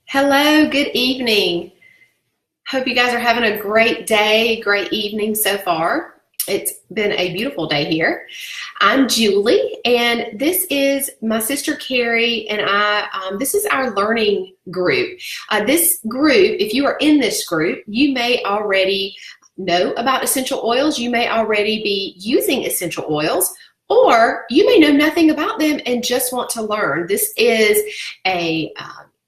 Hello, good evening. Hope you guys are having a great day, great evening so far. It's been a beautiful day here. I'm Julie, and this is my sister Carrie, and this is our learning group. This group, if you are in this group, you may already know about essential oils. You may already be using essential oils, or you may know nothing about them and just want to learn. This is a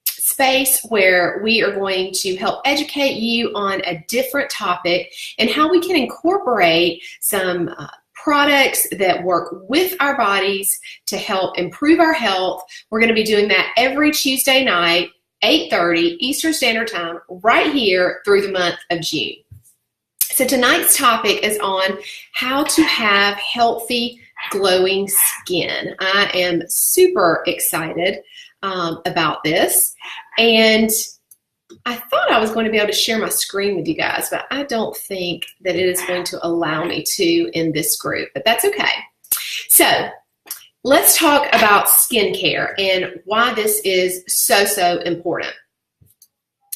space where we are going to help educate you on a different topic and how we can incorporate some products that work with our bodies to help improve our health. We're going to be doing that every Tuesday night, 8:30 Eastern Standard Time, right here through the month of June. So tonight's topic is on how to have healthy, glowing skin. I am super excited about this, and I thought I was going to be able to share my screen with you guys, but I don't think that it is going to allow me to in this group, but that's okay. So let's talk about skincare and why this is so important.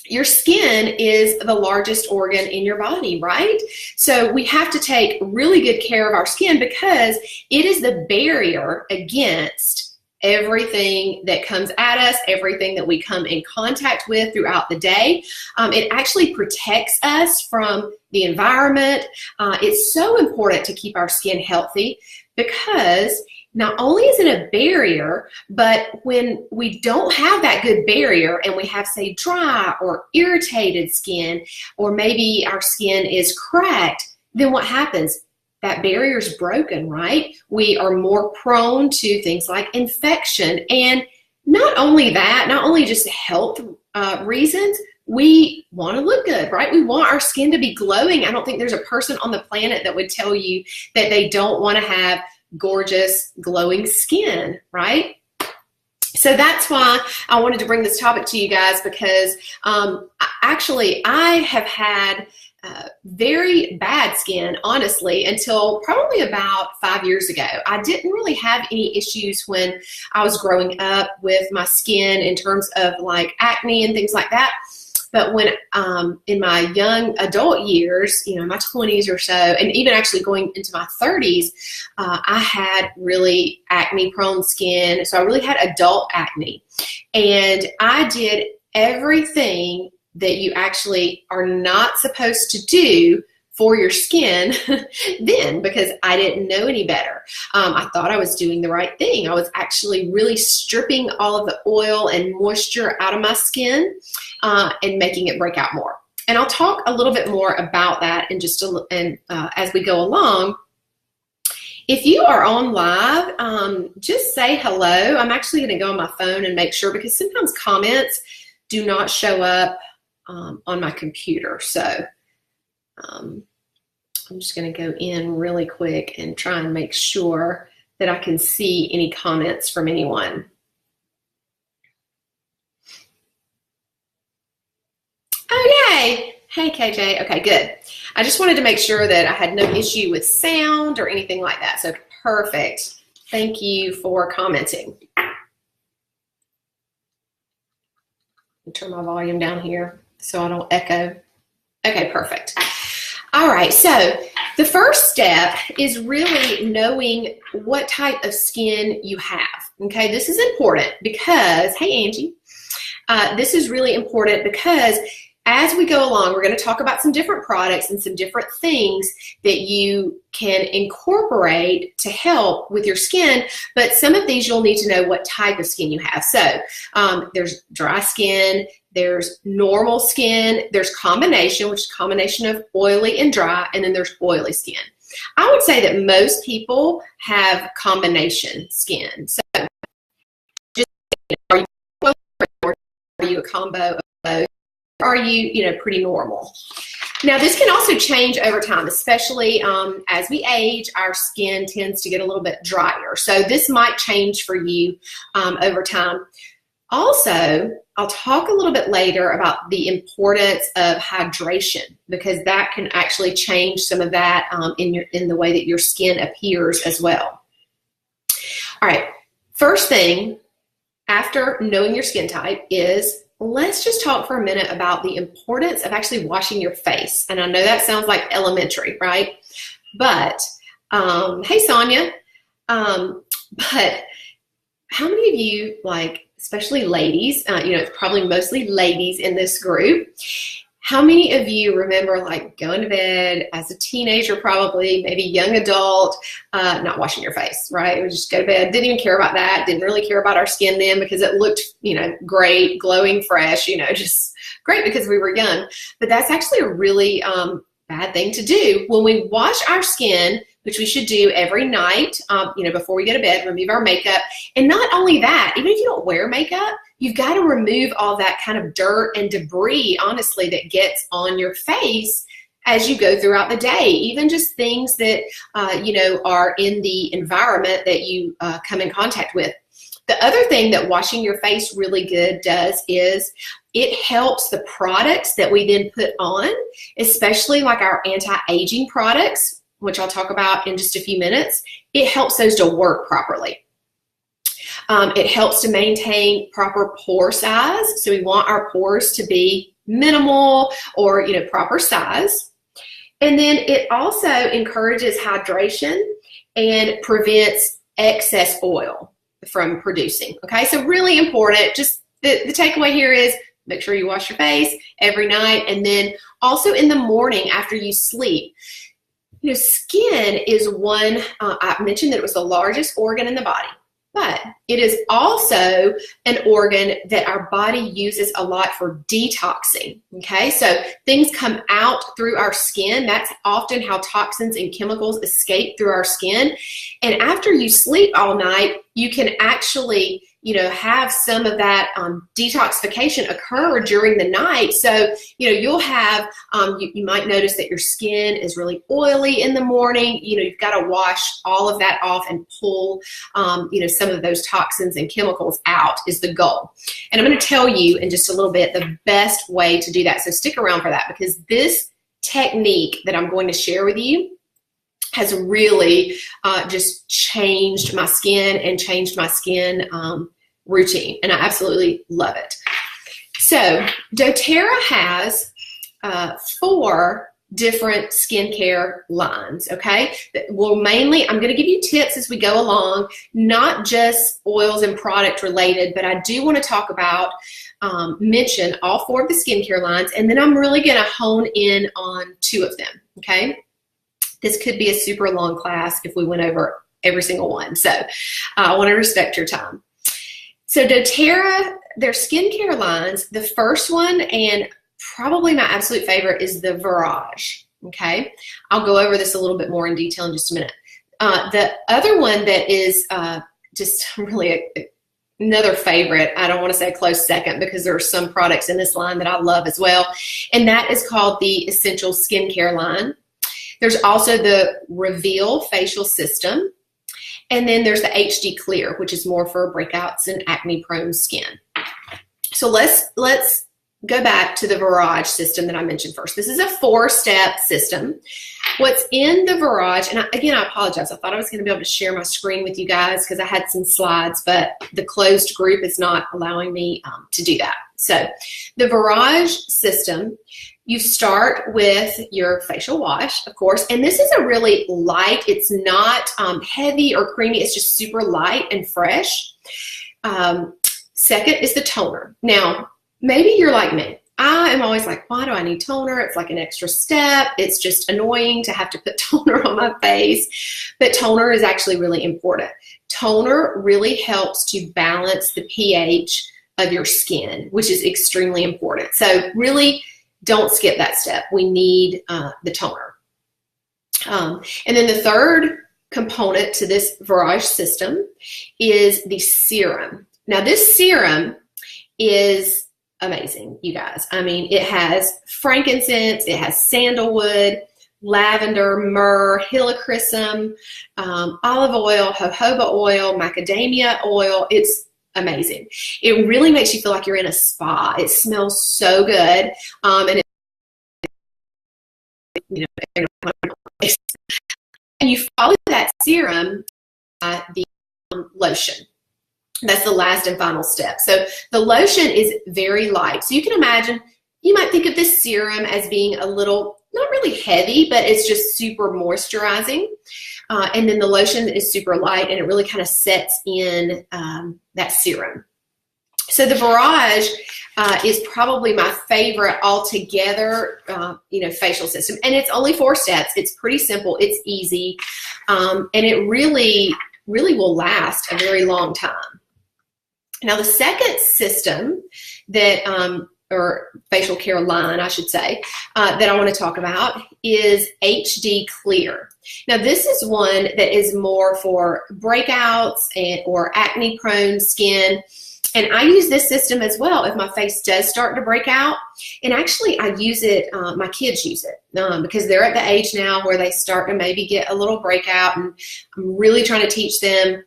Your skin is the largest organ in your body, right? So we have to take really good care of our skin because it is the barrier against everything that comes at us, everything that we come in contact with throughout the day. It actually protects us from the environment. It's so important to keep our skin healthy because not only is it a barrier, but when we don't have that good barrier and we have, say, dry or irritated skin, or maybe our skin is cracked, then what happens? That barrier is broken, right? We are more prone to things like infection. And not only that, not only just health reasons, we want to look good, right? We want our skin to be glowing. I don't think there's a person on the planet that would tell you that they don't want to have gorgeous, glowing skin, right? So that's why I wanted to bring this topic to you guys because actually I have had very bad skin, honestly, until probably about 5 years ago. I didn't really have any issues when I was growing up with my skin in terms of like acne and things like that. But when in my young adult years, you know, my 20s or so, and even actually going into my 30s, I had really acne-prone skin. So I really had adult acne. And I did everything that you actually are not supposed to do for your skin then, because I didn't know any better. I thought I was doing the right thing. I was actually really stripping all of the oil and moisture out of my skin and making it break out more. And I'll talk a little bit more about that in just as we go along. If you are on live, just say hello. I'm actually going to go on my phone and make sure, because sometimes comments do not show up on my computer. So I'm just going to go in really quick and try and make sure that I can see any comments from anyone. Oh, yay. Hey, KJ. Okay, good. I just wanted to make sure that I had no issue with sound or anything like that. So perfect. Thank you for commenting. Turn my volume down here so I don't echo. Okay, perfect. All right, so the first step is really knowing what type of skin you have. Okay, this is important because, hey Angie, this is really important because as we go along, we're going to talk about some different products and some different things that you can incorporate to help with your skin, but some of these you'll need to know what type of skin you have. So there's dry skin, there's normal skin, there's combination, which is a combination of oily and dry, and then there's oily skin. I would say that most people have combination skin. So just, are you a combo of both? Are you pretty normal? Now, this can also change over time, especially as we age, our skin tends to get a little bit drier. So this might change for you over time. Also, I'll talk a little bit later about the importance of hydration, because that can actually change some of that in the way that your skin appears as well. All right, first thing after knowing your skin type is, let's just talk for a minute about the importance of actually washing your face. And I know that sounds like elementary, right? But, hey, Sonia. But how many of you, like, especially ladies, it's probably mostly ladies in this group, how many of you remember like going to bed as a teenager, probably, maybe young adult, not washing your face, right? We just go to bed, didn't even care about that, didn't really care about our skin then because it looked, great, glowing, fresh, just great because we were young. But that's actually a really bad thing to do. When we wash our skin, which we should do every night, before we go to bed, remove our makeup. And not only that, even if you don't wear makeup, you've got to remove all that kind of dirt and debris, honestly, that gets on your face as you go throughout the day. Even just things that, are in the environment that you come in contact with. The other thing that washing your face really good does is it helps the products that we then put on, especially like our anti-aging products, which I'll talk about in just a few minutes. It helps those to work properly. It helps to maintain proper pore size. So we want our pores to be minimal or, proper size. And then it also encourages hydration and prevents excess oil from producing. Okay, so really important. Just the takeaway here is make sure you wash your face every night. And then also in the morning after you sleep. Skin is one, I mentioned that it was the largest organ in the body, but it is also an organ that our body uses a lot for detoxing, okay? So things come out through our skin. That's often how toxins and chemicals escape through our skin. And after you sleep all night, you can actually have some of that detoxification occur during the night. So, you'll have, you might notice that your skin is really oily in the morning. You've got to wash all of that off and pull, some of those toxins and chemicals out is the goal. And I'm going to tell you in just a little bit the best way to do that. So stick around for that, because this technique that I'm going to share with you has really just changed my skin and changed my skin routine, and I absolutely love it. So doTERRA has 4 different skincare lines, okay? Well, mainly, I'm gonna give you tips as we go along, not just oils and product related, but I do wanna talk about, mention all 4 of the skincare lines, and then I'm really gonna hone in on 2 of them, okay? This could be a super long class if we went over every single one. So I want to respect your time. So doTERRA, their skincare lines, the first one and probably my absolute favorite is the Virage, okay? I'll go over this a little bit more in detail in just a minute. The other one that is just really another favorite, I don't want to say a close second because there are some products in this line that I love as well, and that is called the Essential Skincare line. There's also the Reveal Facial System, and then there's the HD Clear, which is more for breakouts and acne-prone skin. So let's go back to the Virage system that I mentioned first. This is a 4-step system. What's in the Virage, and again, I apologize. I thought I was going to be able to share my screen with you guys because I had some slides, but the closed group is not allowing me to do that. So the Virage system, you start with your facial wash, of course, and this is a really light, it's not heavy or creamy, it's just super light and fresh. Second is the toner. Now, maybe you're like me. I am always like, why do I need toner? It's like an extra step. It's just annoying to have to put toner on my face. But toner is actually really important. Toner really helps to balance the pH of your skin, which is extremely important. So really don't skip that step. We need the toner. And then the third component to this Virage system is the serum. Now this serum is amazing, you guys. I mean, it has frankincense, it has sandalwood, lavender, myrrh, helichrysum, olive oil, jojoba oil, macadamia oil. It's amazing. It really makes you feel like you're in a spa. It smells so good, and and you follow that serum the lotion. That's the last and final step. So the lotion is very light. So you can imagine, you might think of this serum as being a little, not really heavy, but it's just super moisturizing. And then the lotion is super light, and it really kind of sets in that serum. So the Barrage is probably my favorite altogether, facial system. And it's only 4 steps. It's pretty simple. It's easy. And it really will last a very long time. Now, the second system that, or facial care line, I should say, that I want to talk about is HD Clear. Now, this is one that is more for breakouts or acne-prone skin. And I use this system as well if my face does start to break out. And actually, I use it, my kids use it because they're at the age now where they start to maybe get a little breakout. And I'm really trying to teach them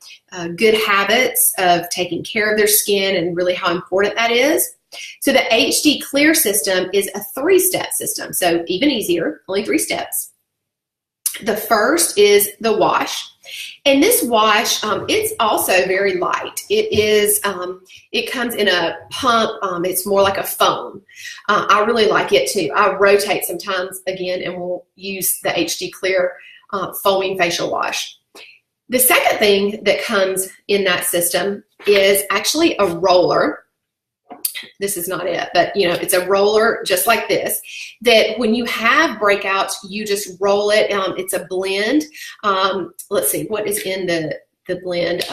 good habits of taking care of their skin and really how important that is. So the HD Clear system is a 3-step system, so even easier, only 3 steps. The first is the wash. And this wash, it's also very light. It comes in a pump. It's more like a foam. I really like it too. I rotate sometimes again, and we'll use the HD Clear foaming facial wash. The second thing that comes in that system is actually a roller. This is not it, but it's a roller just like this, that when you have breakouts, you just roll it. It's a blend. Let's see, what is in the blend?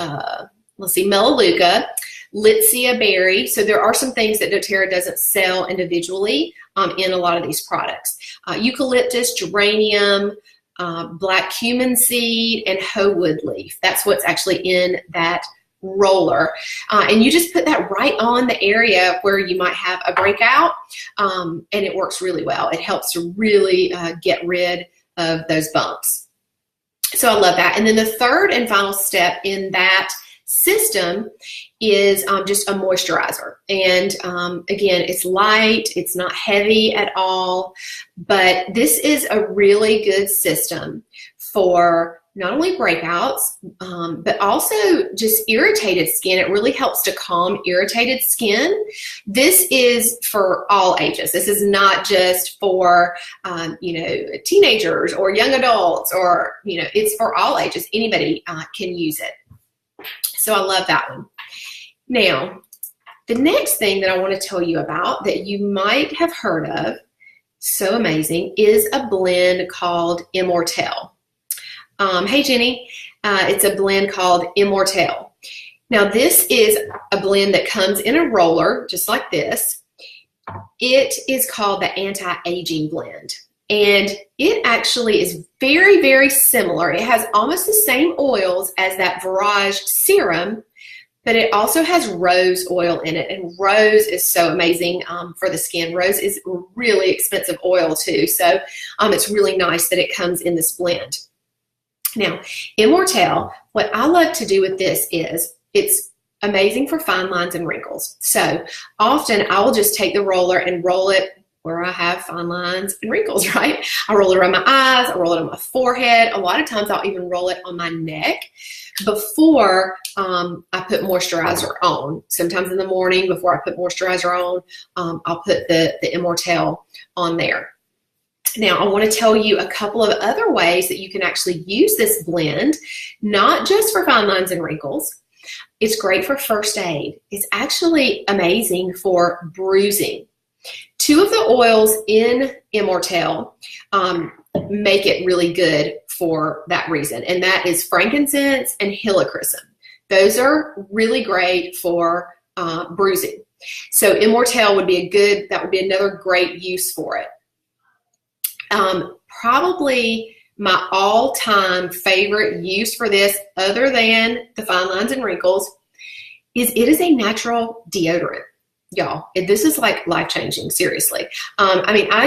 Let's see, Melaleuca, Litsea berry. So there are some things that doTERRA doesn't sell individually in a lot of these products. Eucalyptus, geranium, black cumin seed, and hoe wood leaf. That's what's actually in that roller, and you just put that right on the area where you might have a breakout, and it works really well. It helps to really get rid of those bumps. So I love that. And then the third and final step in that system is just a moisturizer. And again, it's light, it's not heavy at all, but this is a really good system for not only breakouts, but also just irritated skin. It really helps to calm irritated skin. This is for all ages. This is not just for, teenagers or young adults, or, it's for all ages. Anybody can use it. So I love that one. Now, the next thing that I want to tell you about that you might have heard of, so amazing, is a blend called Immortelle. Hey, Jenny. It's a blend called Immortelle. Now, this is a blend that comes in a roller, just like this. It is called the Anti-Aging Blend. And it actually is very, very similar. It has almost the same oils as that Barrage serum, but it also has rose oil in it. And rose is so amazing for the skin. Rose is really expensive oil, too. So it's really nice that it comes in this blend. Now, Immortelle, what I love to do with this is it's amazing for fine lines and wrinkles. So often I will just take the roller and roll it where I have fine lines and wrinkles, right? I roll it around my eyes, I roll it on my forehead. A lot of times I'll even roll it on my neck before I put moisturizer on. Sometimes in the morning before I put moisturizer on, I'll put the Immortelle on there. Now, I want to tell you a couple of other ways that you can actually use this blend, not just for fine lines and wrinkles. It's great for first aid. It's actually amazing for bruising. 2 of the oils in Immortelle make it really good for that reason, and that is frankincense and helichrysum. Those are really great for bruising. So Immortelle would be that would be another great use for it. Probably my all-time favorite use for this, other than the fine lines and wrinkles, is it is a natural deodorant. Y'all, this is like life-changing, seriously. I've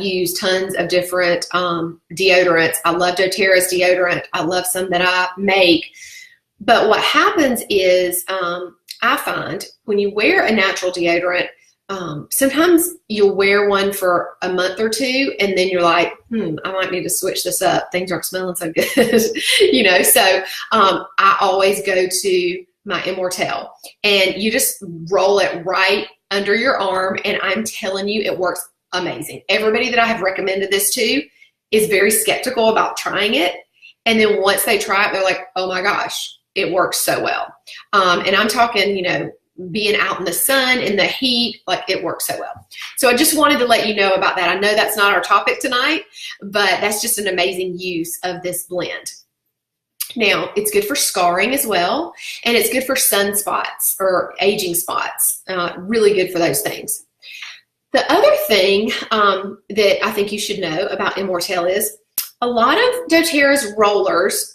used tons of different deodorants. I love doTERRA's deodorant. I love some that I make. But what happens is I find when you wear a natural deodorant, sometimes you'll wear one for a month or two and then you're like, I might need to switch this up. Things aren't smelling so good, So I always go to my Immortelle, and you just roll it right under your arm, and I'm telling you, it works amazing. Everybody that I have recommended this to is very skeptical about trying it, and then once they try it, they're like, oh my gosh, it works so well. And I'm talking, being out in the sun, in the heat, like it works so well. So I just wanted to let you know about that. I know that's not our topic tonight, but that's just an amazing use of this blend. Now, it's good for scarring as well, and it's good for sunspots or aging spots. Really good for those things. The other thing that I think you should know about Immortelle is a lot of doTERRA's rollers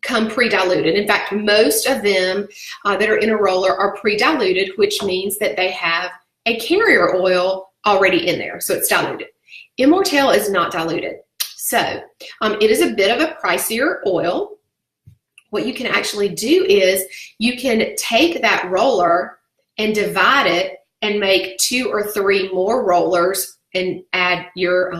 come pre-diluted. In fact, most of them that are in a roller are pre-diluted, which means that they have a carrier oil already in there, so it's diluted. Immortelle is not diluted. So it is a bit of a pricier oil. What you can actually do is you can take that roller and divide it and make 2 or 3 more rollers and add your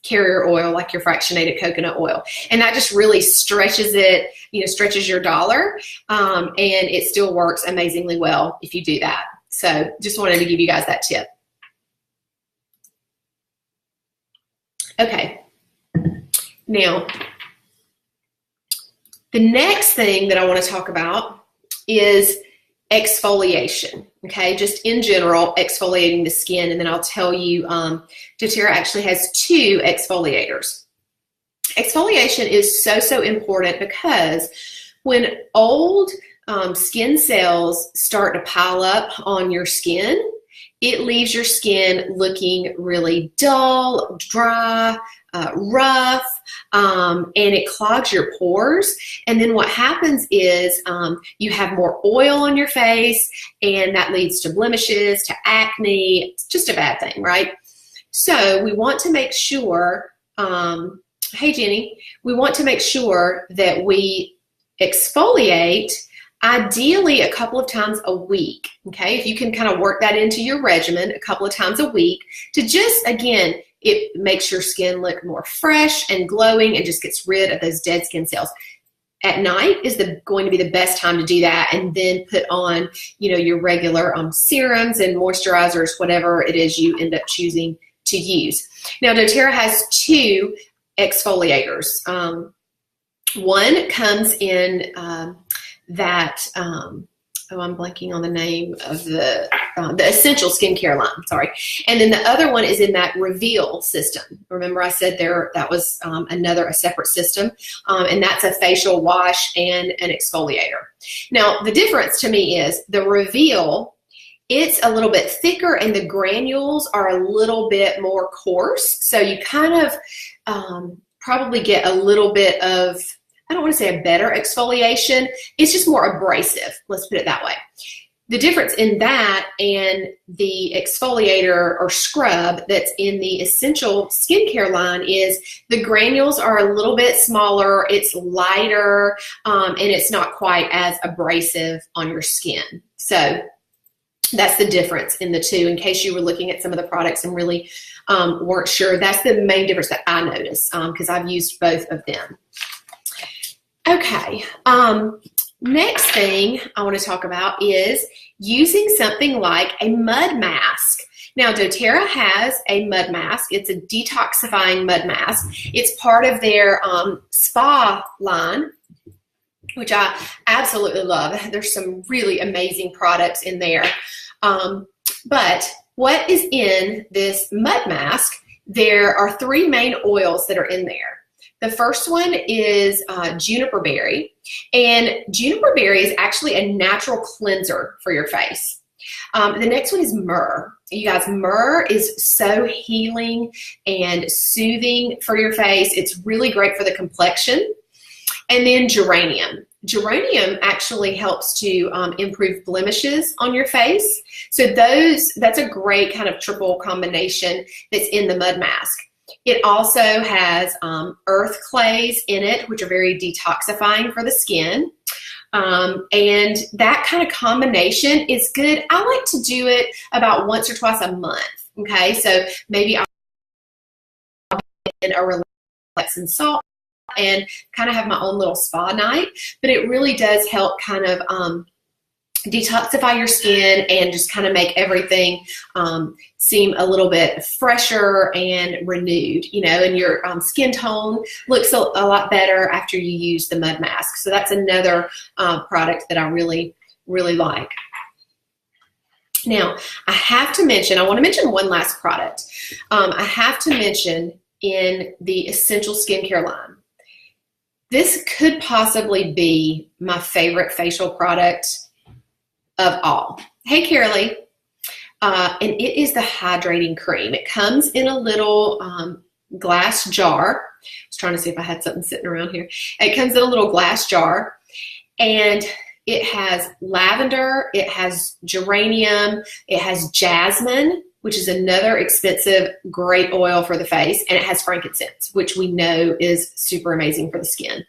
carrier oil, like your fractionated coconut oil. And that just really stretches it, stretches your dollar, and it still works amazingly well if you do that. So just wanted to give you guys that tip. Okay. Now, the next thing that I want to talk about is exfoliation, okay? Just in general, exfoliating the skin, and then I'll tell you, doTERRA actually has 2 exfoliators. Exfoliation is so important because when old skin cells start to pile up on your skin, it leaves your skin looking really dull, dry, rough, and it clogs your pores. And then what happens is you have more oil on your face, and that leads to blemishes, to acne. It's just a bad thing, right? So we want to make sure, hey Jenny, we want to make sure that we exfoliate ideally a couple of times a week, okay? If you can kind of work that into your regimen a couple of times a week to just, again, it makes your skin look more fresh and glowing and just gets rid of those dead skin cells. At night is going to be the best time to do that, and then put on, your regular serums and moisturizers, whatever it is you end up choosing to use. Now, doTERRA has 2 exfoliators. One comes in I'm blanking on the name of the Essential Skincare line, sorry. And then the other one is in that Reveal system. Remember I said that was a separate system, and that's a facial wash and an exfoliator. Now, the difference to me is the Reveal, it's a little bit thicker and the granules are a little bit more coarse, so you kind of probably get a little bit of, I don't want to say a better exfoliation, it's just more abrasive, let's put it that way. The difference in that and the exfoliator or scrub that's in the Essential Skincare line is the granules are a little bit smaller, it's lighter, and it's not quite as abrasive on your skin. So that's the difference in the 2, in case you were looking at some of the products and really weren't sure. That's the main difference that I noticed, because I've used both of them. Okay, next thing I want to talk about is using something like a mud mask. Now, doTERRA has a mud mask. It's a detoxifying mud mask. It's part of their spa line, which I absolutely love. There's some really amazing products in there. But what is in this mud mask, there are 3 main oils that are in there. The first one is juniper berry, and juniper berry is actually a natural cleanser for your face. The next one is myrrh. You guys, myrrh is so healing and soothing for your face. It's really great for the complexion. And then geranium. Geranium actually helps to improve blemishes on your face. So that's a great kind of triple combination that's in the mud mask. It also has earth clays in it, which are very detoxifying for the skin. And that kind of combination is good. I like to do it about once or twice a month. Okay, so maybe I'll in a relaxing salt and kind of have my own little spa night, but it really does help kind of detoxify your skin and just kind of make everything seem a little bit fresher and renewed, you know, and your skin tone looks a lot better after you use the mud mask. So that's another product that I really, really like. Now, I want to mention one last product. I have to mention in the Essential Skincare line. This could possibly be my favorite facial product of all. Hey, Carolee. And it is the hydrating cream. It comes in a little glass jar. I was trying to see if I had something sitting around here. It comes in a little glass jar, and it has lavender, it has geranium, it has jasmine, which is another expensive, great oil for the face, and it has frankincense, which we know is super amazing for the skin.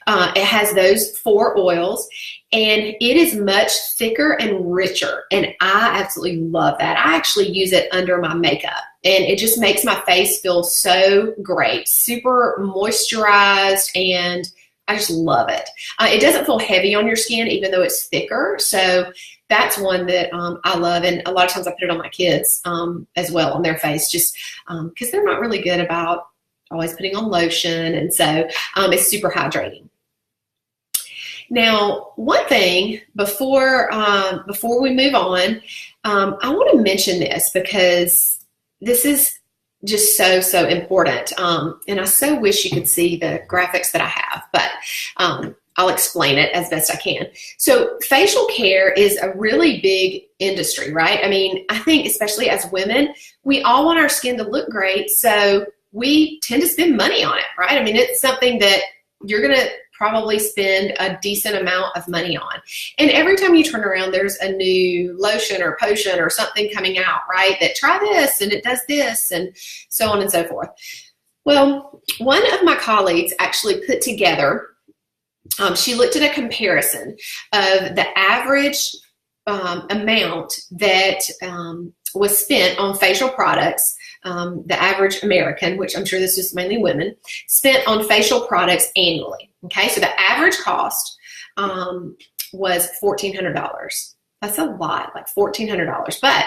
It has those 4 oils, and it is much thicker and richer, and I absolutely love that. I actually use it under my makeup, and it just makes my face feel so great, super moisturized, and I just love it. It doesn't feel heavy on your skin, even though it's thicker, so that's one that I love, and a lot of times I put it on my kids as well, on their face, just because they're not really good about always putting on lotion, and so it's super hydrating. Now, one thing before we move on, I want to mention this because this is just so important, and I so wish you could see the graphics that I have, but I'll explain it as best I can. So facial care is a really big industry, right? I mean, I think especially as women, we all want our skin to look great, so we tend to spend money on it, right? I mean, it's something that you're going to probably spend a decent amount of money on. And every time you turn around, there's a new lotion or potion or something coming out, right? That try this and it does this and so on and so forth. Well, one of my colleagues actually put together, she looked at a comparison of the average amount that was spent on facial products, the average American, which I'm sure this is mainly women, spent on facial products annually. Okay, so the average cost was $1,400. That's a lot, like $1,400. But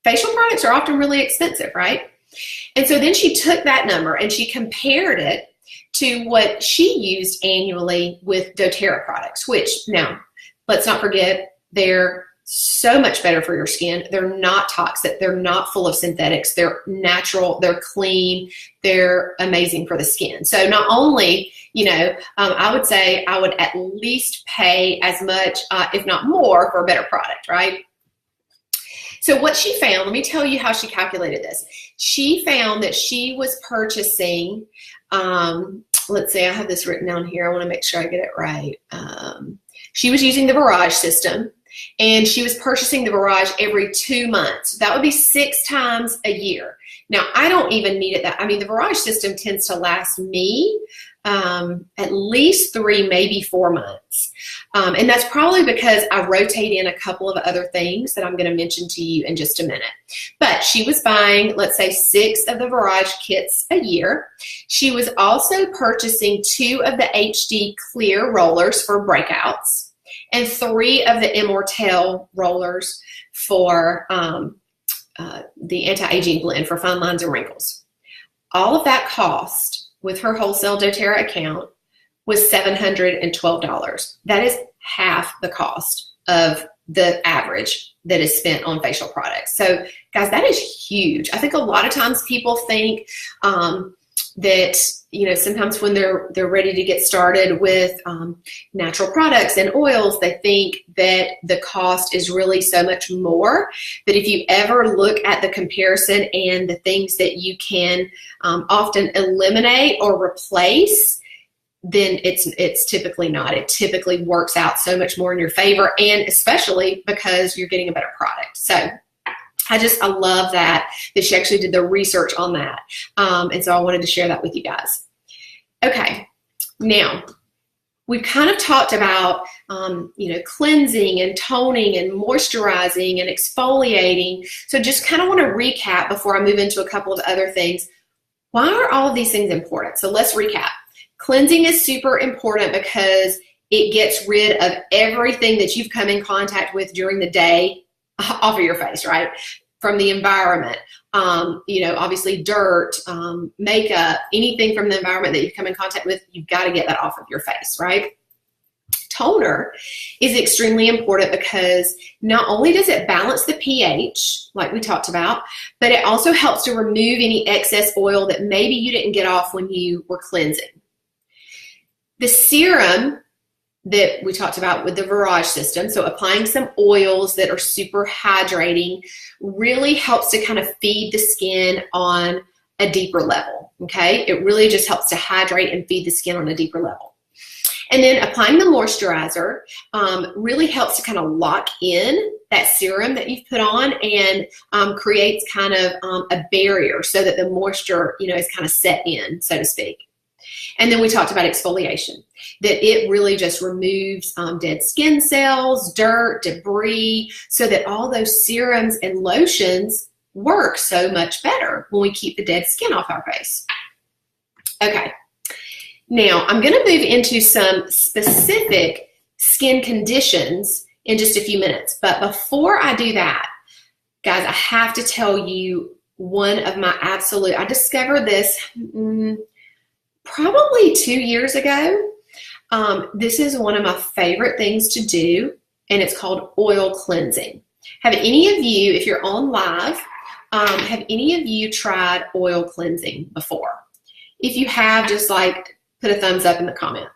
facial products are often really expensive, right? And so then she took that number and she compared it to what she used annually with doTERRA products, which now, let's not forget, they're so much better for your skin. They're not toxic. They're not full of synthetics. They're natural. They're clean. They're amazing for the skin. So not only, you know, I would say I would at least pay as much, if not more, for a better product, right? So what she found, let me tell you how she calculated this. She found that she was purchasing, let's see, I have this written down here. I want to make sure I get it right. She was using the Barrage system, and she was purchasing the Barrage every 2 months. That would be 6 times a year. Now, I don't even need it that. I mean, the Barrage system tends to last me at least 3, maybe 4 months. And that's probably because I rotate in a couple of other things that I'm going to mention to you in just a minute. But she was buying, let's say, 6 of the Barrage kits a year. She was also purchasing 2 of the HD Clear rollers for breakouts and 3 of the Immortelle rollers for the anti-aging blend for fine lines and wrinkles. All of that cost with her wholesale doTERRA account was $712. That is half the cost of the average that is spent on facial products. So guys, that is huge. I think a lot of times people think that, you know, sometimes when they're ready to get started with natural products and oils, they think that the cost is really so much more. But if you ever look at the comparison and the things that you can often eliminate or replace, then it's typically not. It typically works out so much more in your favor, and especially because you're getting a better product. So I love that she actually did the research on that. And so I wanted to share that with you guys. Okay, now we've kind of talked about, cleansing and toning and moisturizing and exfoliating. So just kind of want to recap before I move into a couple of other things. Why are all of these things important? So let's recap. Cleansing is super important because it gets rid of everything that you've come in contact with during the day off of your face, right? From the environment, obviously dirt, makeup, anything from the environment that you've come in contact with, you've got to get that off of your face, right? Toner is extremely important because not only does it balance the pH, like we talked about, but it also helps to remove any excess oil that maybe you didn't get off when you were cleansing. The serum that we talked about with the Virage system, so applying some oils that are super hydrating, really helps to kind of feed the skin on a deeper level, okay? It really just helps to hydrate and feed the skin on a deeper level. And then applying the moisturizer really helps to kind of lock in that serum that you've put on and creates kind of a barrier so that the moisture, is kind of set in, so to speak. And then we talked about exfoliation, that it really just removes dead skin cells, dirt, debris, so that all those serums and lotions work so much better when we keep the dead skin off our face. Okay, now I'm going to move into some specific skin conditions in just a few minutes. But before I do that, guys, I have to tell you one of my absolute, I discovered this probably 2 years ago. This is one of my favorite things to do, and it's called oil cleansing. Have any of you, if you're on live, have any of you tried oil cleansing before? If you have, just like put a thumbs up in the comment.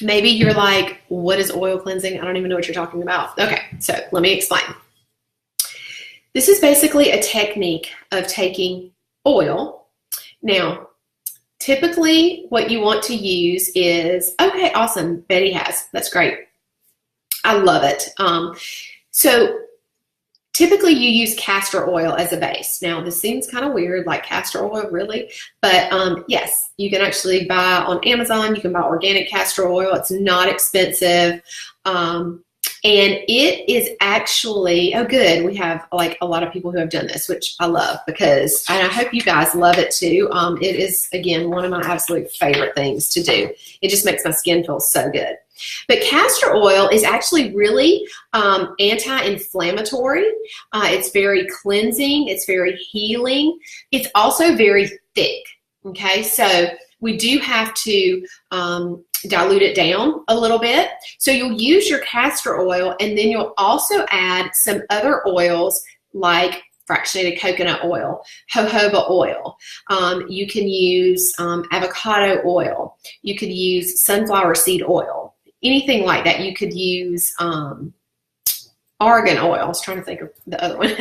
Maybe you're like, what is oil cleansing? I don't even know what you're talking about. Okay, so let me explain. This is basically a technique of taking oil. Now, typically what you want to use is, okay, awesome, Betty has, that's great. I love it. So typically you use castor oil as a base. Now, this seems kind of weird, like castor oil, really? But yes, you can actually buy on Amazon, you can buy organic castor oil. It's not expensive. And it is actually, oh good, we have like a lot of people who have done this, which I love because, and I hope you guys love it too. It is, again, one of my absolute favorite things to do. It just makes my skin feel so good. But castor oil is actually really anti-inflammatory. It's very cleansing. It's very healing. It's also very thick, okay? So we do have to dilute it down a little bit. So you'll use your castor oil, and then you'll also add some other oils like fractionated coconut oil, jojoba oil. You can use avocado oil. You could use sunflower seed oil. Anything like that. You could use argan oil. I was trying to think of the other one.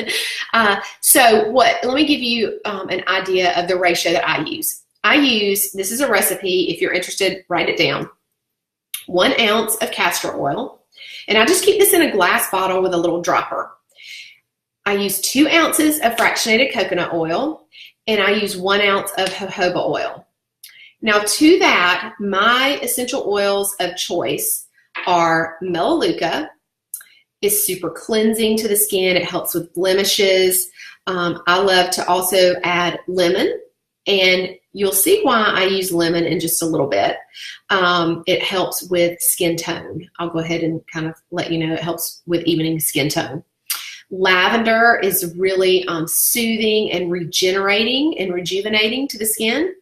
Let me give you an idea of the ratio that I use. This is a recipe, if you're interested, write it down. 1 ounce of castor oil, and I just keep this in a glass bottle with a little dropper. I use 2 ounces of fractionated coconut oil, and I use 1 ounce of jojoba oil. Now to that, my essential oils of choice are Melaleuca. It's super cleansing to the skin. It helps with blemishes. I love to also add lemon, and you'll see why I use lemon in just a little bit. It helps with skin tone. I'll go ahead and kind of let you know it helps with evening skin tone. Lavender is really soothing and regenerating and rejuvenating to the skin.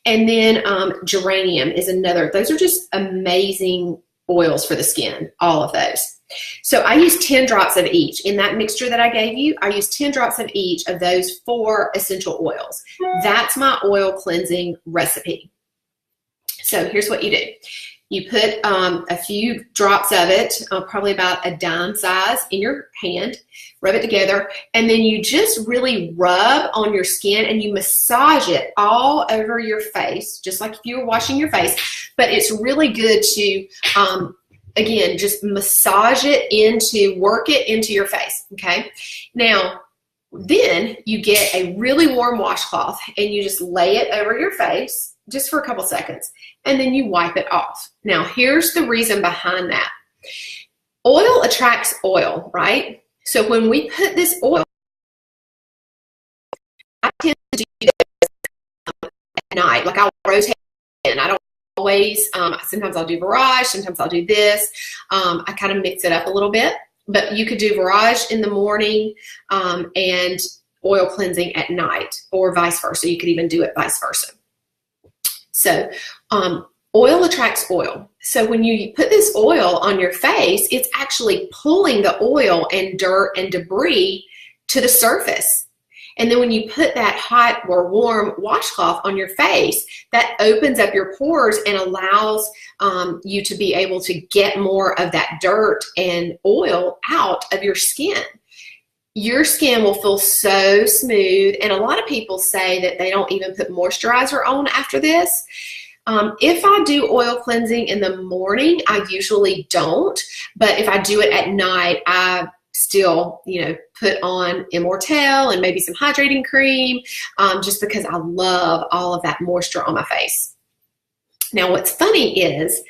And then geranium is another. Those are just amazing oils for the skin, all of those. So I use 10 drops of each. In that mixture that I gave you, I use 10 drops of each of those 4 essential oils. That's my oil cleansing recipe. So here's what you do. You put a few drops of it, probably about a dime size, in your hand, rub it together, and then you just really rub on your skin and you massage it all over your face, just like if you were washing your face. But it's really good to, again, just massage it work it into your face, okay? Now, Then you get a really warm washcloth and you just lay it over your face just for a couple seconds, and then you wipe it off. Now, here's the reason behind that. Oil attracts oil, right? So when we put this oil, I tend to do this at night. Like I'll rotate in. I don't always, sometimes I'll do Barrage, sometimes I'll do this. I kind of mix it up a little bit. But you could do Barrage in the morning and oil cleansing at night, or vice versa. You could even do it vice versa. So oil attracts oil. So when you put this oil on your face, it's actually pulling the oil and dirt and debris to the surface. And then when you put that hot or warm washcloth on your face, that opens up your pores and allows you to be able to get more of that dirt and oil out of your skin. Your skin will feel so smooth, and a lot of people say that they don't even put moisturizer on after this. If I do oil cleansing in the morning, I usually don't, but if I do it at night, I still, put on Immortelle and maybe some hydrating cream, just because I love all of that moisture on my face. Now, what's funny is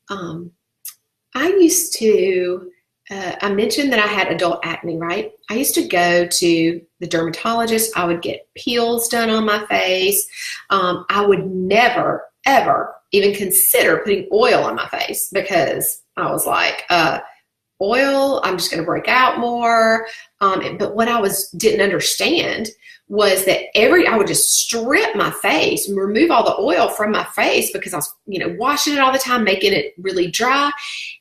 I used to, I mentioned that I had adult acne, right? I used to go to the dermatologist. I would get peels done on my face. I would never, ever even consider putting oil on my face because I was like, oil, I'm just going to break out more. But what I didn't understand was that I would just strip my face and remove all the oil from my face because I was, washing it all the time, making it really dry.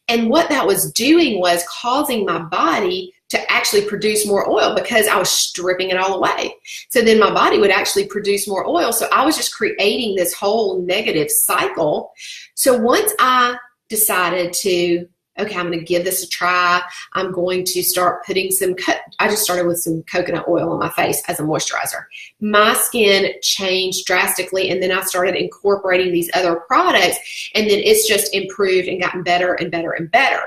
And what that was doing was causing my body to actually produce more oil because I was stripping it all away. So then my body would actually produce more oil. So I was just creating this whole negative cycle. So once I decided to, okay, I'm going to give this a try. I'm going to start putting I just started with some coconut oil on my face as a moisturizer. My skin changed drastically, and then I started incorporating these other products, and then it's just improved and gotten better and better and better.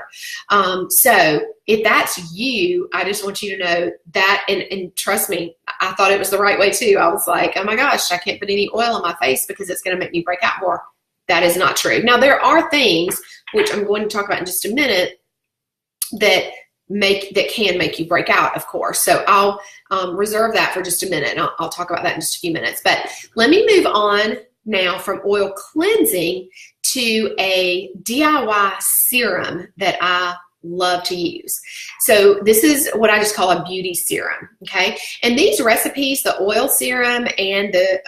So if that's you, I just want you to know that, and trust me, I thought it was the right way too. I was like, oh my gosh, I can't put any oil on my face because it's going to make me break out more. That is not true. Now, there are things, which I'm going to talk about in just a minute, that can make you break out, of course. So I'll reserve that for just a minute, and I'll talk about that in just a few minutes. But let me move on now from oil cleansing to a DIY serum that I love to use. So this is what I just call a beauty serum, okay? And these recipes, the oil serum and the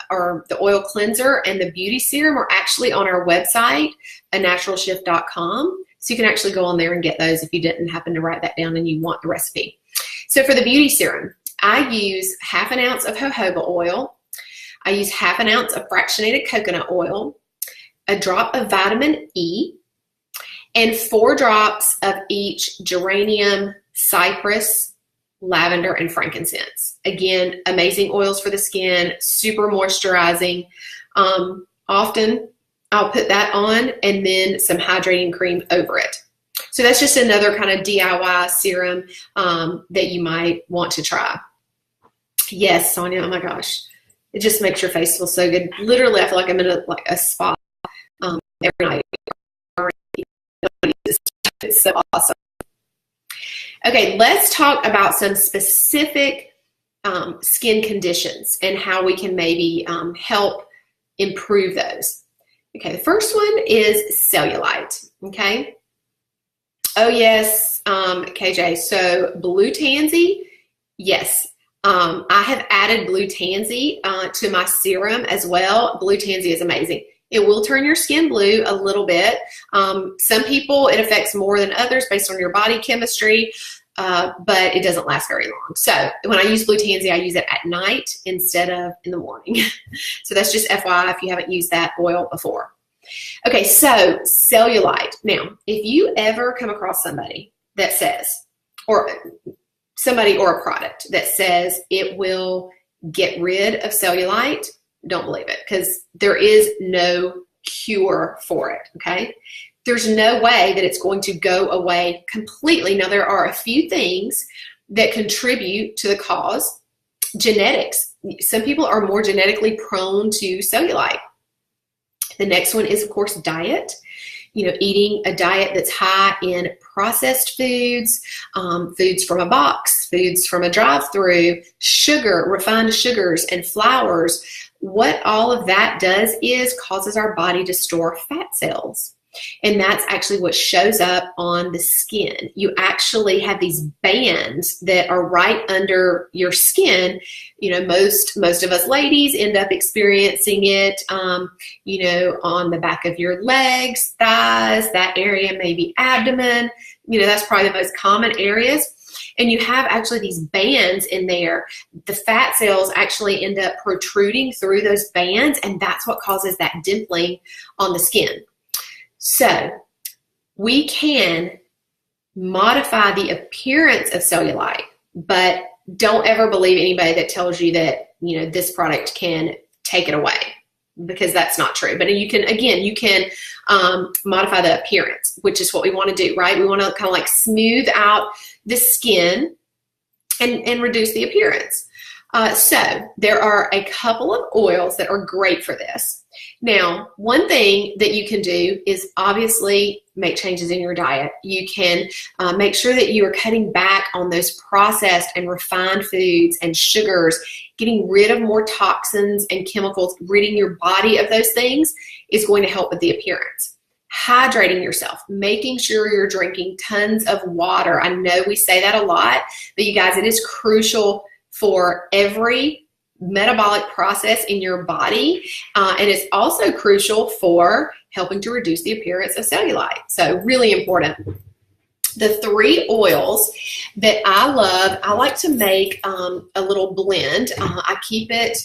oil cleanser and the beauty serum, are actually on our website, anaturalshift.com. So you can actually go on there and get those if you didn't happen to write that down and you want the recipe. So for the beauty serum, I use ½ ounce of jojoba oil. I use ½ ounce of fractionated coconut oil, a drop of vitamin E, and 4 drops of each geranium, cypress, lavender, and frankincense. Again, amazing oils for the skin, super moisturizing. Often I'll put that on and then some hydrating cream over it. So that's just another kind of DIY serum that you might want to try. Yes, Sonia, oh my gosh. It just makes your face feel so good. Literally, I feel like I'm in a spa every night. It's so awesome. Okay, let's talk about some specific skin conditions and how we can maybe help improve those. Okay, the first one is cellulite, okay? Oh yes, KJ, so blue tansy, yes. I have added blue tansy to my serum as well. Blue tansy is amazing. It will turn your skin blue a little bit. Some people, it affects more than others based on your body chemistry, but it doesn't last very long. So when I use blue tansy, I use it at night instead of in the morning. So that's just FYI if you haven't used that oil before. Okay, so cellulite. Now, if you ever come across somebody that says, or a product that says it will get rid of cellulite, don't believe it, because there is no cure for it, okay? There's no way that it's going to go away completely. Now, there are a few things that contribute to the cause, Genetics. Some people are more genetically prone to cellulite. The next one is, of course, diet. Eating a diet that's high in processed foods, foods from a box, foods from a drive-through, sugar, refined sugars and flours. What all of that does is causes our body to store fat cells. And that's actually what shows up on the skin. You actually have these bands that are right under your skin. Most of us ladies end up experiencing it, on the back of your legs, thighs, that area, maybe abdomen. That's probably the most common areas. And you have actually these bands in there. The fat cells actually end up protruding through those bands, and that's what causes that dimpling on the skin. So we can modify the appearance of cellulite, but don't ever believe anybody that tells you that, this product can take it away, because that's not true. But you can modify the appearance, which is what we want to do, right? We want to kind of like smooth out the skin and reduce the appearance. So there are a couple of oils that are great for this. Now, one thing that you can do is obviously make changes in your diet. You can make sure that you are cutting back on those processed and refined foods and sugars, getting rid of more toxins and chemicals, ridding your body of those things is going to help with the appearance. Hydrating yourself, making sure you're drinking tons of water. I know we say that a lot, but you guys, it is crucial for every metabolic process in your body, and it's also crucial for helping to reduce the appearance of cellulite. So really important. The 3 oils that I love, I like to make a little blend. I keep it,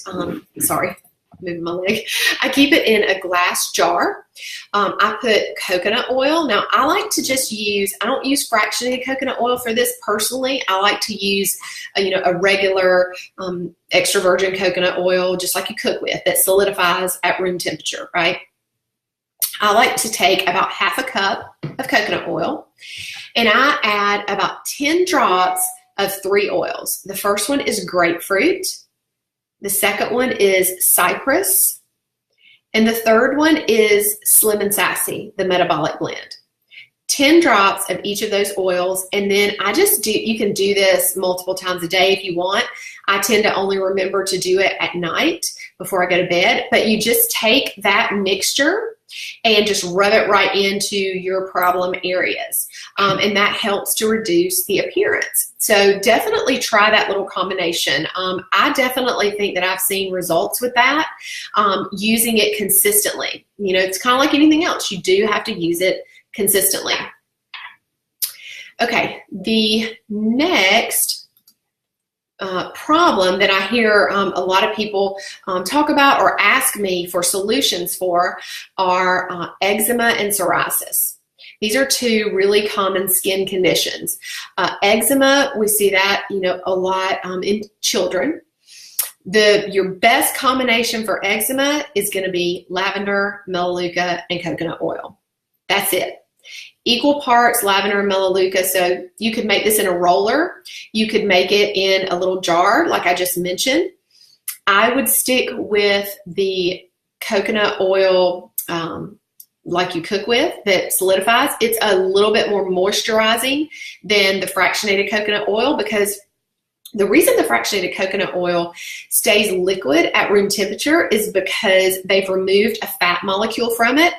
moving my leg. I keep it in a glass jar. I put coconut oil. Now, I like to just I don't use fractionated coconut oil for this personally. I like to use, a regular extra virgin coconut oil, just like you cook with, that solidifies at room temperature, right? I like to take about half a cup of coconut oil, and I add about 10 drops of 3 oils. The first one is grapefruit. The second one is cypress. And the third one is Slim and Sassy, the metabolic blend. 10 drops of each of those oils. And then you can do this multiple times a day if you want. I tend to only remember to do it at night before I go to bed. But you just take that mixture and just rub it right into your problem areas. And that helps to reduce the appearance. So definitely try that little combination. I definitely think that I've seen results with that, using it consistently. It's kind of like anything else. You do have to use it consistently. Okay, the next problem that I hear a lot of people talk about or ask me for solutions for are eczema and psoriasis. These are 2 really common skin conditions. Eczema, we see that a lot in children. Your best combination for eczema is going to be lavender, melaleuca, and coconut oil. That's it. Equal parts lavender and melaleuca. So you could make this in a roller. You could make it in a little jar, like I just mentioned. I would stick with the coconut oil, like you cook with, that solidifies. It's a little bit more moisturizing than the fractionated coconut oil, because the reason the fractionated coconut oil stays liquid at room temperature is because they've removed a fat molecule from it.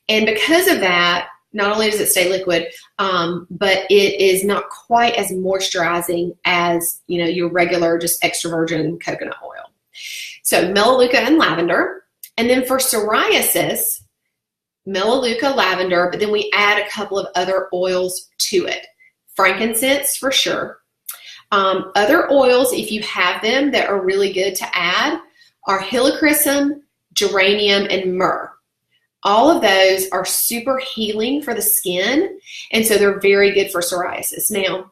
And because of that, not only does it stay liquid, but it is not quite as moisturizing as, your regular just extra virgin coconut oil. So melaleuca and lavender. And then for psoriasis, melaleuca, lavender, but then we add a couple of other oils to it. Frankincense for sure. Other oils, if you have them, that are really good to add are helichrysum, geranium, and myrrh. All of those are super healing for the skin, and so they're very good for psoriasis. Now,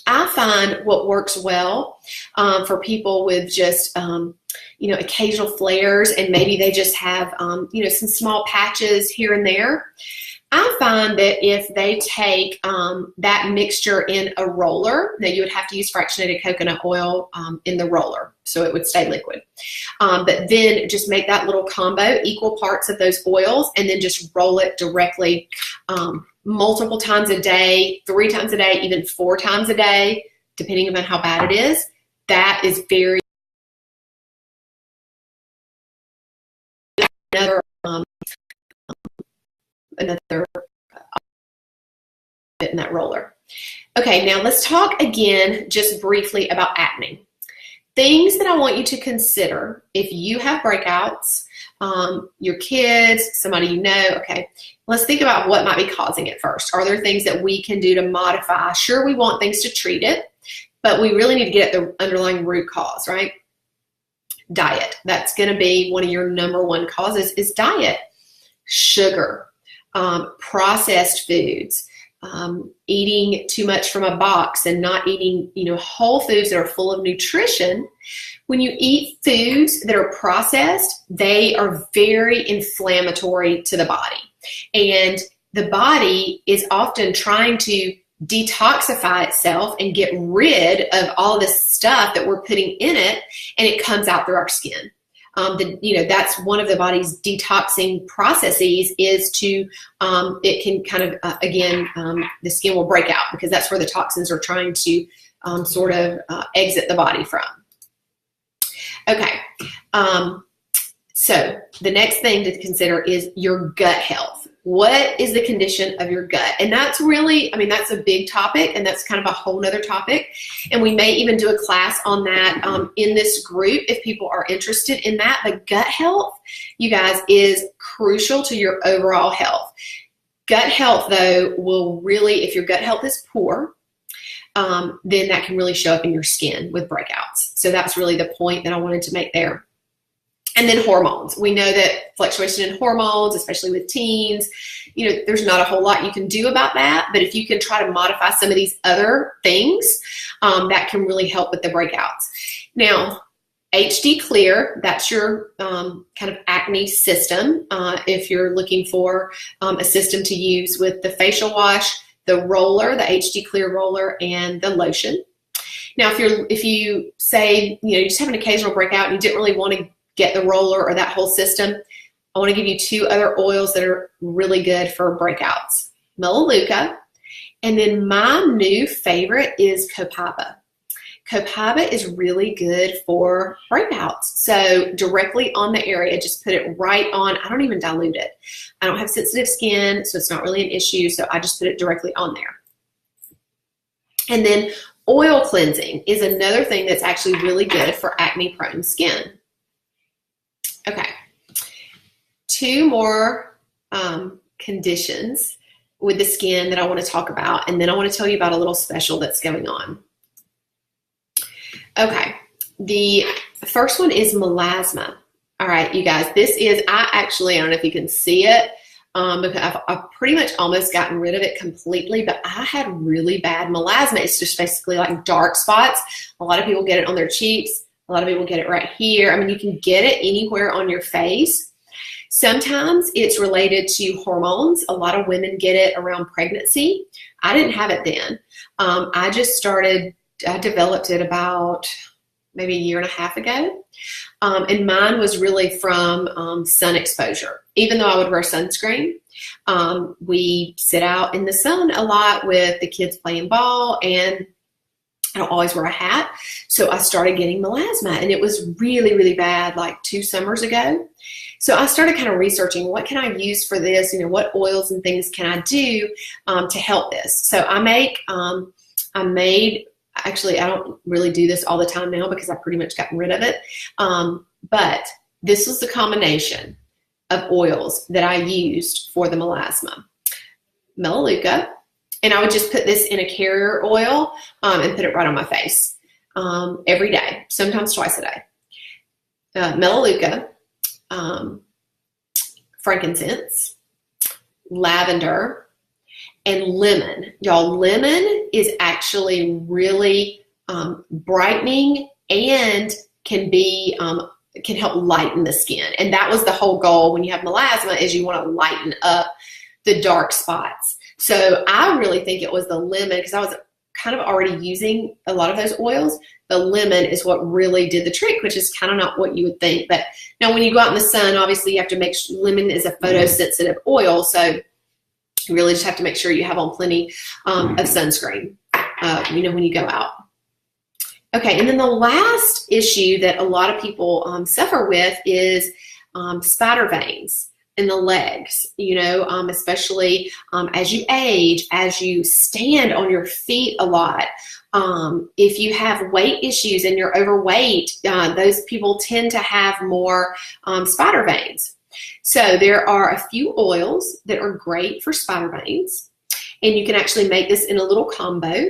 I find what works well for people with just, occasional flares, and maybe they just have, some small patches here and there. I find that if they take that mixture in a roller, that you would have to use fractionated coconut oil in the roller so it would stay liquid. But then just make that little combo, equal parts of those oils, and then just roll it directly multiple times a day, 3 times a day, even 4 times a day, depending on how bad it is. That is very another bit in that roller. Okay, now let's talk again just briefly about acne. Things that I want you to consider if you have breakouts, your kids, somebody you know. Okay, let's think about what might be causing it first. Are there things that we can do to modify? Sure, we want things to treat it, but we really need to get at the underlying root cause, right? Diet. That's going to be one of your number one causes is diet. Sugar, processed foods, eating too much from a box and not eating, whole foods that are full of nutrition. When you eat foods that are processed, they are very inflammatory to the body. And the body is often trying to detoxify itself and get rid of all this stuff that we're putting in it, and it comes out through our skin. That's one of the body's detoxing processes is to, it can kind of, the skin will break out because that's where the toxins are trying to exit the body from. Okay, so the next thing to consider is your gut health. What is the condition of your gut? And that's really, that's a big topic, and that's kind of a whole nother topic. And we may even do a class on that in this group if people are interested in that. But gut health, you guys, is crucial to your overall health. Gut health, though, will really, if your gut health is poor, then that can really show up in your skin with breakouts. So that's really the point that I wanted to make there. And then hormones. We know that fluctuation in hormones, especially with teens, there's not a whole lot you can do about that. But if you can try to modify some of these other things, that can really help with the breakouts. Now, HD Clear, that's your kind of acne system. If you're looking for a system to use with the facial wash, the roller, the HD Clear roller, and the lotion. Now, if you say, you just have an occasional breakout and you didn't really want to get the roller or that whole system, I want to give you 2 other oils that are really good for breakouts. Melaleuca, and then my new favorite is Copaiba. Copaiba is really good for breakouts. So directly on the area, just put it right on. I don't even dilute it. I don't have sensitive skin, so it's not really an issue. So I just put it directly on there. And then oil cleansing is another thing that's actually really good for acne-prone skin. Okay, 2 more conditions with the skin that I want to talk about, and then I want to tell you about a little special that's going on. Okay, the first one is melasma. All right, you guys, this is, I don't know if you can see it, because I've pretty much almost gotten rid of it completely, but I had really bad melasma. It's just basically like dark spots. A lot of people get it on their cheeks. A lot of people get it right here. You can get it anywhere on your face. Sometimes it's related to hormones. A lot of women get it around pregnancy. I didn't have it then. I developed it about maybe 1.5 years ago. And mine was really from sun exposure. Even though I would wear sunscreen, we sit out in the sun a lot with the kids playing ball, and I don't always wear a hat. So I started getting melasma, and it was really, really bad like 2 summers ago. So I started kind of researching, what can I use for this? What oils and things can I do to help this? So I don't really do this all the time now because I've pretty much gotten rid of it. But this was the combination of oils that I used for the melasma. Melaleuca, and I would just put this in a carrier oil and put it right on my face every day, sometimes twice a day. Melaleuca, frankincense, lavender, and lemon. Y'all, lemon is actually really brightening and can help lighten the skin. And that was the whole goal when you have melasma, is you want to lighten up the dark spots. So I really think it was the lemon, because I was kind of already using a lot of those oils. The lemon is what really did the trick, which is kind of not what you would think. But now when you go out in the sun, obviously you have to make sure, lemon is a photosensitive oil, so you really just have to make sure you have on plenty of sunscreen, when you go out. Okay, and then the last issue that a lot of people suffer with is spider veins in the legs, especially as you age, as you stand on your feet a lot. If you have weight issues and you're overweight, those people tend to have more spider veins. So there are a few oils that are great for spider veins, and you can actually make this in a little combo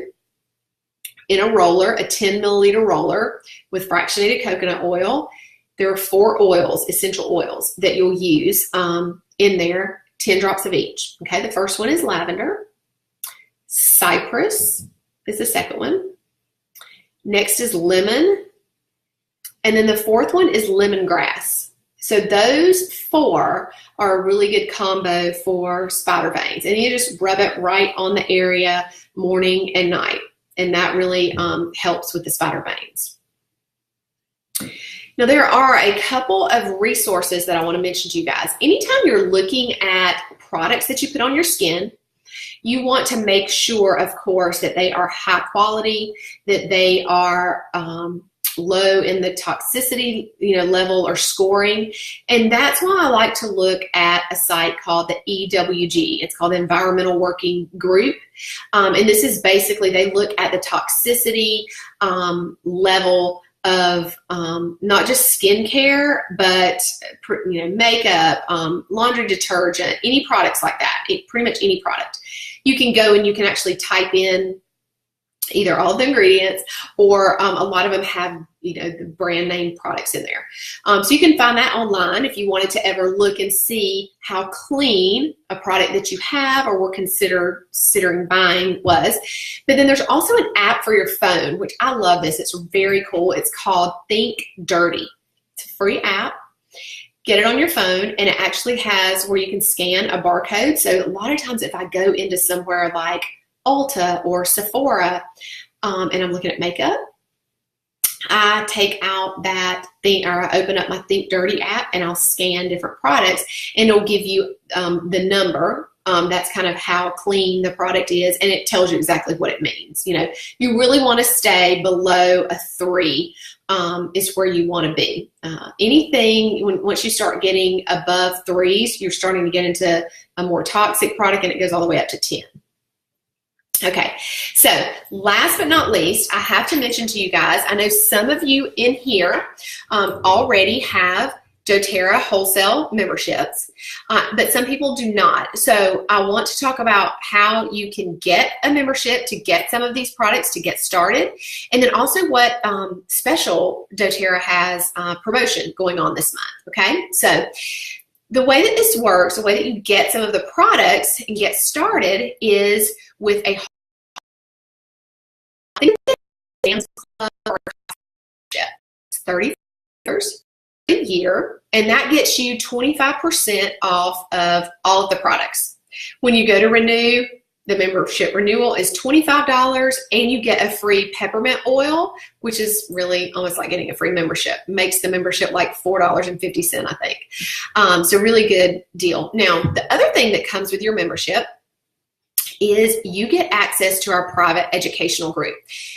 in a roller, a 10 milliliter roller with fractionated coconut oil. There are 4 oils, essential oils, that you'll use in there, 10 drops of each. Okay, the first one is lavender. Cypress is the second one. Next is lemon. And then the fourth one is lemongrass. So those 4 are a really good combo for spider veins. And you just rub it right on the area morning and night. And that really helps with the spider veins. Now, there are a couple of resources that I want to mention to you guys. Anytime you're looking at products that you put on your skin, you want to make sure, of course, that they are high quality, that they are low in the toxicity level or scoring. And that's why I like to look at a site called the EWG. It's called the Environmental Working Group. And this is basically, they look at the toxicity level of not just skincare, but makeup, laundry detergent, any products like that, pretty much any product. You can go and you can actually type in either all of the ingredients, or a lot of them have the brand name products in there. So you can find that online if you wanted to ever look and see how clean a product that you have or were considering buying was. But then there's also an app for your phone, which I love this. It's very cool. It's called Think Dirty. It's a free app. Get it on your phone, and it actually has where you can scan a barcode. So a lot of times if I go into somewhere like Ulta or Sephora, and I'm looking at makeup, I take out that thing, or I open up my Think Dirty app, and I'll scan different products, and it'll give you the number. That's kind of how clean the product is, and it tells you exactly what it means. You really want to stay below a 3 is where you want to be. Anything, once you start getting above 3s, you're starting to get into a more toxic product, and it goes all the way up to 10. Okay, so last but not least, I have to mention to you guys, I know some of you in here already have doTERRA wholesale memberships, but some people do not. So I want to talk about how you can get a membership to get some of these products to get started, and then also what special doTERRA has promotion going on this month, okay? So the way that this works, the way that you get some of the products and get started is with a Sam's Club or it's $30 a year, and that gets you 25% off of all of the products. When you go to renew, the membership renewal is $25, and you get a free peppermint oil, which is really almost like getting a free membership. Makes the membership like $4.50, I think. So really good deal. Now, the other thing that comes with your membership is you get access to our private educational group.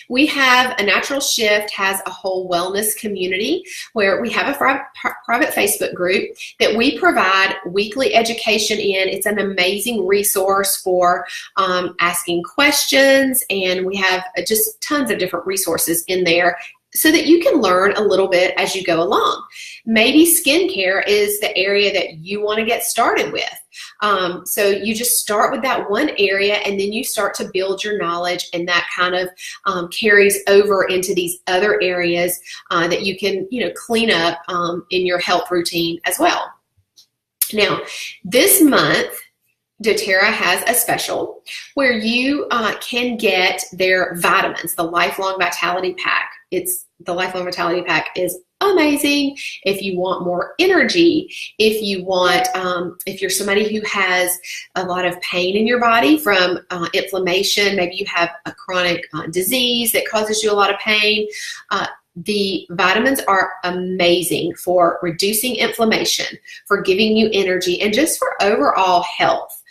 We have A Natural Shift has a whole wellness community where we have a private Facebook group that we provide weekly education in. It's an amazing resource for asking questions, and we have just tons of different resources in there so that you can learn a little bit as you go along. Maybe skincare is the area that you want to get started with. So you just start with that one area, and then you start to build your knowledge, and that kind of carries over into these other areas that you can, clean up in your health routine as well. Now, this month, doTERRA has a special where you can get their vitamins, the Lifelong Vitality Pack. The Lifelong Vitality Pack is amazing if you want more energy, if you want, if you're somebody who has a lot of pain in your body from inflammation, maybe you have a chronic disease that causes you a lot of pain. The vitamins are amazing for reducing inflammation, for giving you energy, and just for overall health.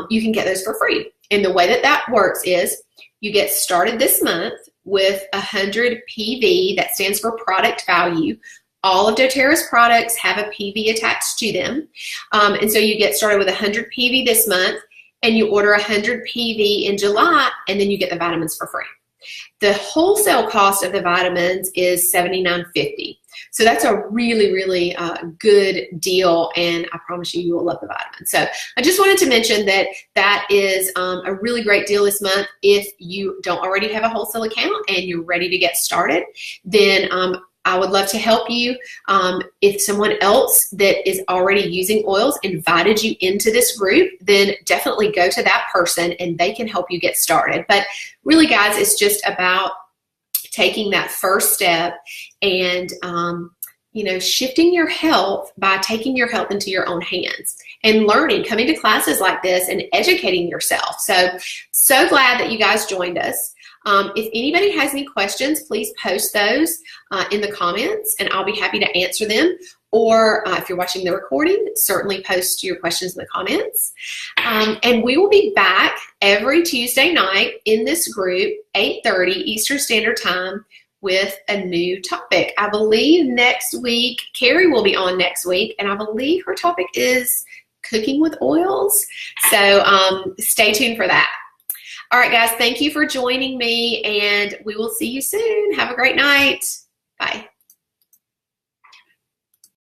You can get those for free. And the way that that works is you get started this month with 100 PV, that stands for product value. All of doTERRA's products have a PV attached to them. And so you get started with 100 PV this month, and you order 100 PV in July, and then you get the vitamins for free. The wholesale cost of the vitamins is $79.50. So that's a really, really good deal, and I promise you, you will love the vitamins. So I just wanted to mention that that is a really great deal this month. If you don't already have a wholesale account and you're ready to get started, then I would love to help you. If someone else that is already using oils invited you into this group, then definitely go to that person and they can help you get started. But really, guys, it's just about taking that first step and shifting your health by taking your health into your own hands and learning, coming to classes like this and educating yourself. So glad that you guys joined us. If anybody has any questions, please post those in the comments and I'll be happy to answer them. Or if you're watching the recording, certainly post your questions in the comments. And we will be back every Tuesday night in this group, 8:30 Eastern Standard Time, with a new topic. I believe next week, Carrie will be on next week, and I believe her topic is cooking with oils. So stay tuned for that. All right, guys, thank you for joining me, and we will see you soon. Have a great night. Bye.